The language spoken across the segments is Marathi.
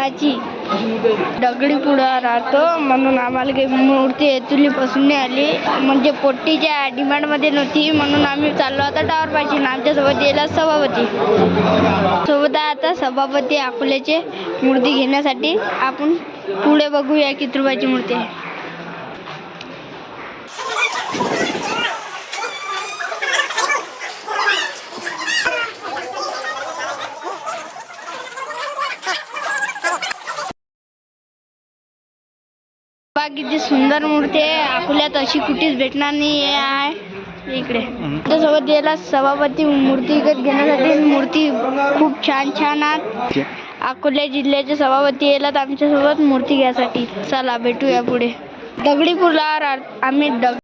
लाखाची दगडी पुढा राहतो, म्हणून आम्हाला काही मूर्ती एचुलीपासून नाही आली. म्हणजे पोट्टीच्या डिमांडमध्ये नव्हती, म्हणून आम्ही चाललो आता टावर पाशी. आमच्यासोबत यायला सभापती सोबत आहे. आता सभापती अकोल्याचे मूर्ती घेण्यासाठी आपण पुढे बघूया किती रुपयाची मूर्ती आहे. किती सुंदर मूर्ती आहे, अकोल्यात अशी कुठेच भेटणार नाही आहे. इकडे त्यासोबत यायला सभापती मूर्ती विकत घेण्यासाठी. मूर्ती खूप छान छान आहेत. अकोला जिल्ह्याचे सभापती यायला आमच्यासोबत मूर्ती घ्यायसाठी. चला भेटूया पुढे. दगडी पुलावर आम्ही दगडी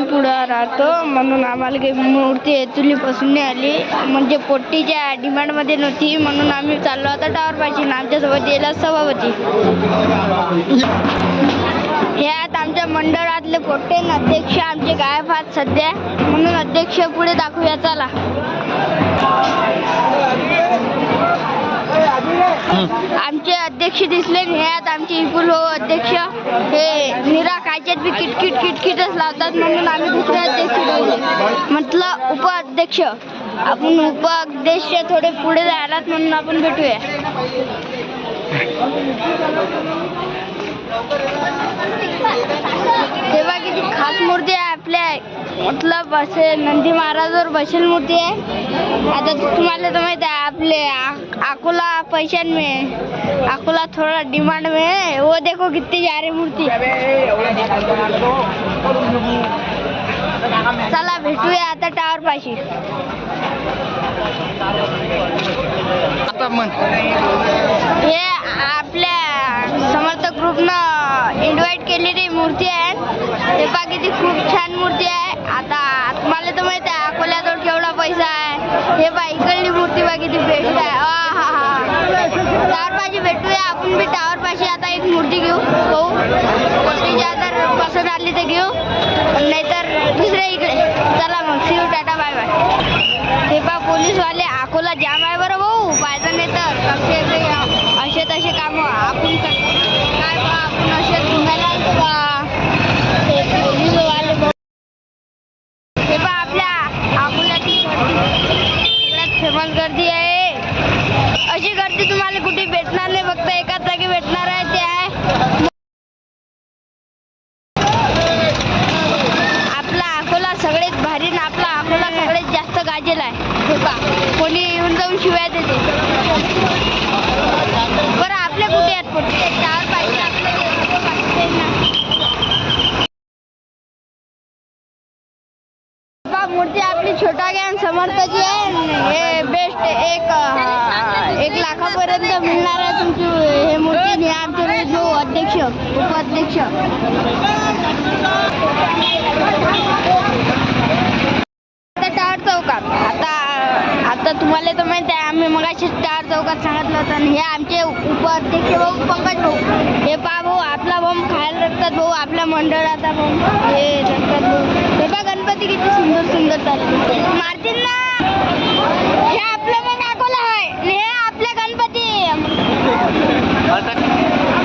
पुढा राहतो, म्हणून आम्हाला काही मूर्ती एचुलीपासून नाही आली. म्हणजे पोट्टीच्या डिमांडमध्ये नव्हती, म्हणून आम्ही चाललो आता टावर पाशी. आमच्यासोबत यायला सभापती हे आहेत. आमच्या मंडळातले पोट्टे अध्यक्ष आमचे गायब आहेत सध्या, म्हणून अध्यक्ष पुढे दाखवूया. चला. आमचे अध्यक्ष दिसले. हे आहेत आमचे इपुल हो अध्यक्ष. हे निरा कायच्यात बी किटकिट किटकिटच लावतात, म्हणून आम्ही दुसरे अध्यक्ष म्हटलं उपाध्यक्ष. आपण उपाध्यक्ष थोडे पुढे जायलात, म्हणून आपण भेटूया. तेव्हा किती खास मूर्ती आहे आपल्या, मतलब असे नंदी महाराजवर बसेल मूर्ती आहे. आता तुम्हाला तर माहित आहे आपले अकोला पैशान में, अकोला थोड़ा डिमांड में है. वो देखो कितनी जा रही मूर्ती. चला भेटूया आता टावर पाशी. हे आपल्या समर्थक ग्रुपनं इन्व्हाइट केलेली मूर्ती आहे. ते पहा किती खूप छान मूर्ती आहे. आता तुम्हाला तर माहित आहे अकोल्याजवळ केवढा पैसा आहे. हे पहा इकडली मूर्ती बघा किती बेस्ट आहे. टावर पाशी भेटूया आपण बी. टावर पाशी आता एक मूर्ती घेऊ. हो मूर्तीच्या तर पसंत आली तर घेऊ, नाहीतर दुसऱ्या इकडे. चला मग see you, tata, bye bye. हे पहा पोलीसवाले अकोला जाम आहे बरं भाऊ. पाहिजे नाही तर असे तसे काम आपण काय बा, आपण असे घुमायला आलो बा. हे पोलीसवाले हे पहा आपल्या अकोल्याची सगळ्यात फेमस गर्दी आहे. अशी गर्दी तुम्हाला कुठे भेटणार नाही, फक्त एकाच जागी भेटणार आहे. ते आहे आपला अकोला सगळ्यात भारी. आपला अकोला सगळ्यात जास्त गाजेल आहे. हे पहा कोणी येऊन जाऊन शिवाय देते. लाखापर्यंत मिळणार आहे तुमची हे मूर्ती. आणि आमचे जो अध्यक्ष उपाध्यक्ष टावर चौकात. आता तुम्हाला तर माहिती आहे, आम्ही मगाशी टावर चौकात सांगितलं होतं. आणि हे आमचे उपाध्यक्ष भाऊ पंकज भाऊ. हे पहा भाऊ, आपला बॉम्ब खायला रखतात भाऊ, आपल्या मंडळाचा बॉम्ब हे रखतात भाऊ. हे पहा गणपती किती सुंदर सुंदर चालले मारतील ना. हे आपलं मग अकोला आहे आणि हे आपले गणपती.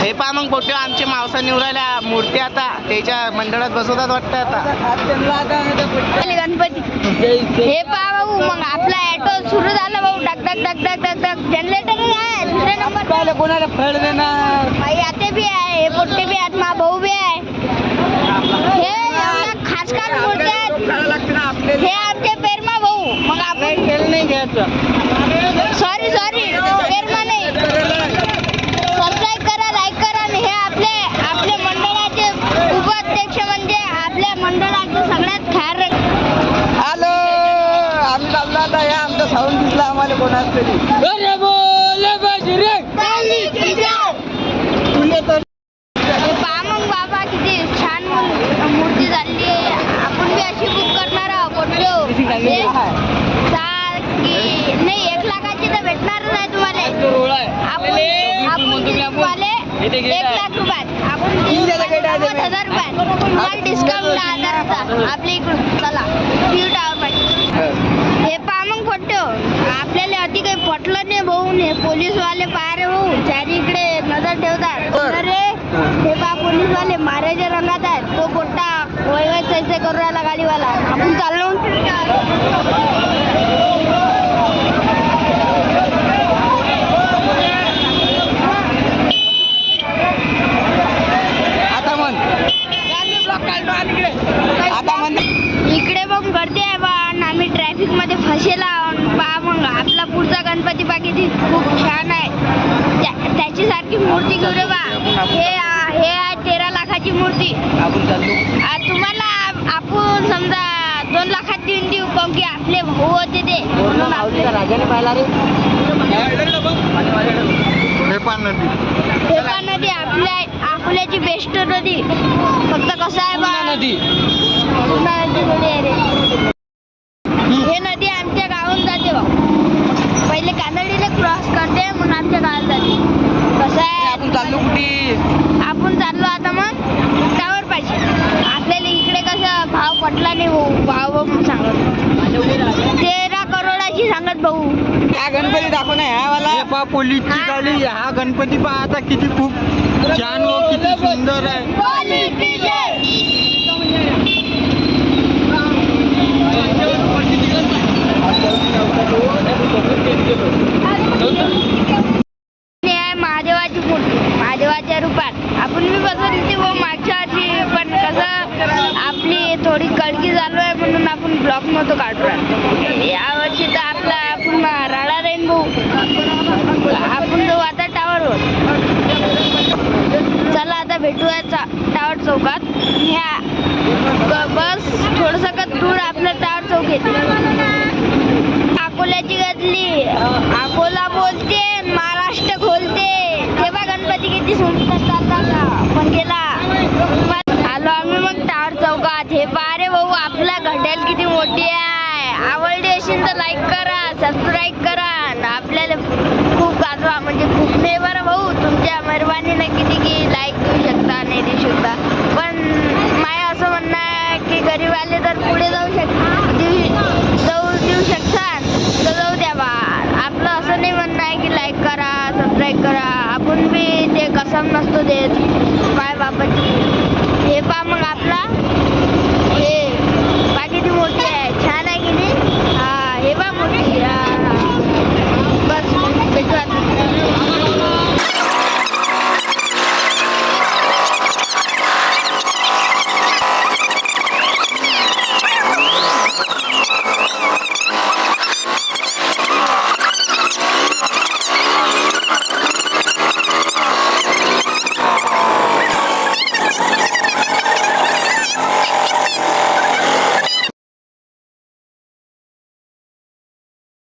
हे पहा मग पोटे आमचे मावसा निवडायला मूर्ती आता त्याच्या मंडळात बसवतात वाटतं आता गणपती. हे पहा भाऊ, मग आपला ॲटो सुरू झाला भाऊ. Duck duck duck duck duck duck generator आहे. दुसऱ्या नंबर कोणाला फळ देणार भाई आते बी आहे, हे पोट्टे बी आहेत, मा भाऊ बी आहे. हे खास खास मूर्ती आहेत. हे आमचे पेरमा भाऊ. मग आपण नाही घ्यायचं. सॉरी पेरमा नाही. सबस्क्राईब करा, लाईक करा. आणि हे आपले मंडळाचे उपाध्यक्ष म्हणजे आपल्या मंडळाचे सगळ्यात खार. हॅलो, आम्ही चाललो आता. या आमचा साऊंड दिसला आम्हाला कोणाच तरी. हे पहा मग बाबा, किती छान मूर्ती झाली आहे. आपण बी अशी बुक करणार आहोत. नाही 1 लाखाची तर भेटणारच आहे तुम्हाला. आपण तुम्हाला 1 लाख रुपयात आपण 90,000 रुपयात तुम्हाला डिस्काउंट 10,000चा आपल्या इकडून. चला व्ह्यू टावर पाहिजे. हे पहा मग फोटो आपल्याला अति काही पटलं नाही भाऊ. हे पोलीसवाले पहा रे भाऊ, चारी इकडे नजर ठेवतात. अरे हे पहा, पोलीसवाले मारायच्या रंगात आहेत. तो पोट्टा वय सैसे करू राहिला गाडीवाला. आपण चाललो इकडे मग गर्दी आहे बा. आणि आम्ही ट्रॅफिक मध्ये फसेला. पहा मग आपला पुढचा गणपती किती खूप छान आहे. त्याची सारखी मूर्ती घेऊ रे बा. हे आहे 13 लाखाची मूर्ती. तुम्हाला आपण समजा 2 लाखात देऊ कारण की आपले भाऊ होते ते. राजाने पाहिला रे. हेपा नदी आपल्या अकोल्याची बेस्ट नदी. फक्त कसं आहे बा, नदी थोडी आहे रे. हे नदी आमच्या गावात जाते भाऊ. पहिले कानडीला क्रॉस करते म्हणून आमच्या गावात जाते. कसं आहे, आपण चाललो आता मग टावर पाहिजे. आपल्याला इकडे कसं भाव पटला नाही भाऊ. भाव सांगत 13 करोडाची सांगत भाऊ. हा गणपती दाखव ना ह्या वाला पोलीसची गाडी. हा गणपती पहा आता किती खूप छान व किती सुंदर आहे. महादेवाची मूर्ती महादेवाच्या रूपात आपण मी बसवली ती व मागच्या वर्षी. पण कसं आपली थोडी कळकी चालू आहे म्हणून आपण ब्लॉक नव्हतो काढू राहिलो. यावर्षी तर आपला पूर्ण राडा राहीन भाऊ. आपण जाऊ आता टावरवर. चला आता भेटूया टावर चौकात. ह्या बस थोडंसं दूर आपलं टावर चौक येते. अकोल्याची गजली अकोला बोलते, महाराष्ट्र खोलते. तेव्हा गणपती किती सुंदर चालला पण गेला. आलो आम्ही मग टावर चौकात. हे पहा रे भाऊ, आपला घड्याळ किती मोठी आहे. आवडली असेल तर लाईक करा, सबस्क्राईब करा. आपल्याला खूप गाजवा, म्हणजे खूप नाही बरं भाऊ. तुमच्या मेहरबानीनं किती की लाईक देऊ शकता, नाही देऊ शकता. पण माझं असं म्हणणं आहे की गरीबवाले तर पुढे देऊ शकतात तर जाऊ द्या बा. आपलं असं नाही म्हणणं आहे की लाईक करा, सबस्क्राईब करा. आपण बी ते कसम नसतो देत माय बापाची. हे पहा मग आपला